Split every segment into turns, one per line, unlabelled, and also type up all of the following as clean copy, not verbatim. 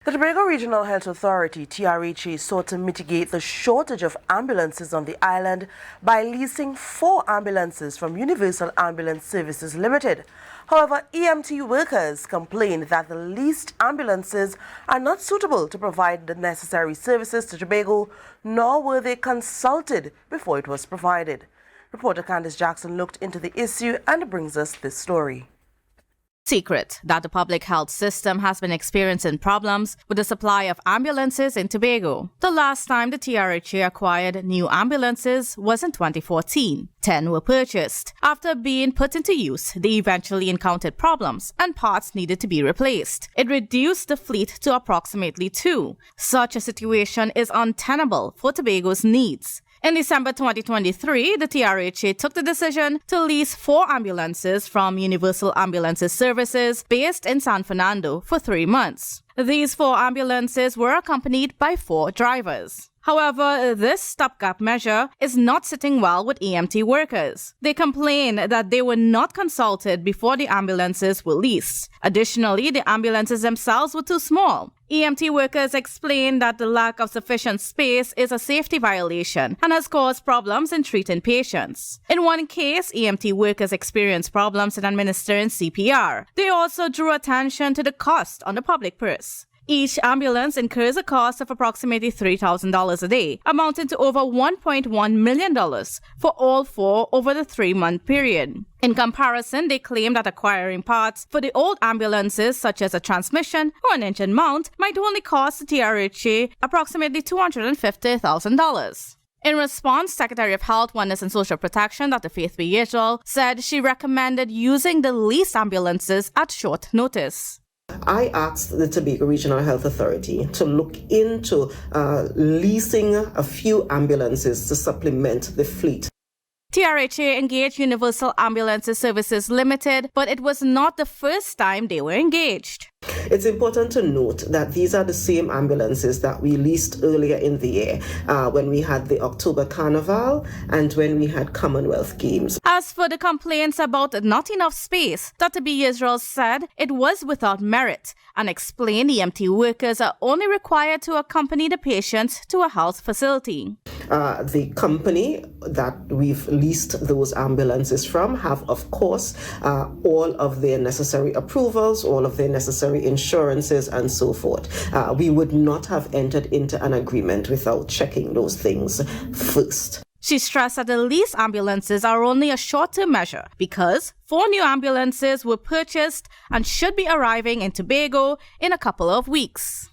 The Tobago Regional Health Authority, TRHA, sought to mitigate the shortage of ambulances on the island by leasing 4 ambulances from Universal Ambulance Services Limited. However, EMT workers complained that the leased ambulances are not suitable to provide the necessary services to Tobago, nor were they consulted before it was provided. Reporter Kandace Jackson looked into the issue and brings us this story.
Secret that the public health system has been experiencing problems with the supply of ambulances in Tobago. The last time the TRHA acquired new ambulances was in 2014. 10 were purchased. After being put into use, they eventually encountered problems and parts needed to be replaced. It reduced the fleet to approximately 2. Such a situation is untenable for Tobago's needs. In December 2023, the TRHA took the decision to lease 4 ambulances from Universal Ambulances Services based in San Fernando for 3 months. These 4 ambulances were accompanied by 4 drivers. However, this stopgap measure is not sitting well with EMT workers. They complain that they were not consulted before the ambulances were leased. Additionally, the ambulances themselves were too small. EMT workers explain that the lack of sufficient space is a safety violation and has caused problems in treating patients. In one case, EMT workers experienced problems in administering CPR. They also drew attention to the cost on the public purse. Each ambulance incurs a cost of approximately $3,000 a day, amounting to over $1.1 million for all 4 over the 3-month period. In comparison, they claim that acquiring parts for the old ambulances, such as a transmission or an engine mount, might only cost the TRHA approximately $250,000. In response, Secretary of Health, Wellness and Social Protection, Dr. Faith Yejol, said she recommended using the leased ambulances at short notice.
I asked the Tobago Regional Health Authority to look into leasing a few ambulances to supplement the fleet.
TRHA engaged Universal Ambulances Services Limited, but it was not the first time they were engaged.
It's important to note that these are the same ambulances that we leased earlier in the year when we had the October Carnival and when we had Commonwealth Games.
As for the complaints about not enough space, Dr. B. Israel said it was without merit and explained EMT workers are only required to accompany the patients to a health facility.
The company that we've leased those ambulances from have, of course, all of their necessary approvals, all of their necessary insurances and so forth. We would not have entered into an agreement without checking those things first.
She stressed that the leased ambulances are only a short-term measure because 4 new ambulances were purchased and should be arriving in Tobago in a couple of weeks.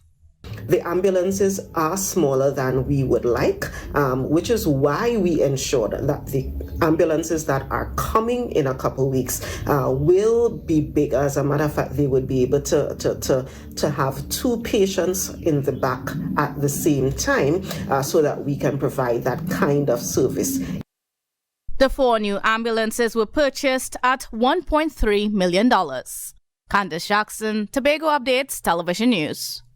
The ambulances are smaller than we would like, which is why we ensured that the ambulances that are coming in a couple weeks will be bigger. As a matter of fact, they would be able to have 2 patients in the back at the same time so that we can provide that kind of service.
The 4 new ambulances were purchased at $1.3 million. Kandace Jackson, Tobago Updates Television News.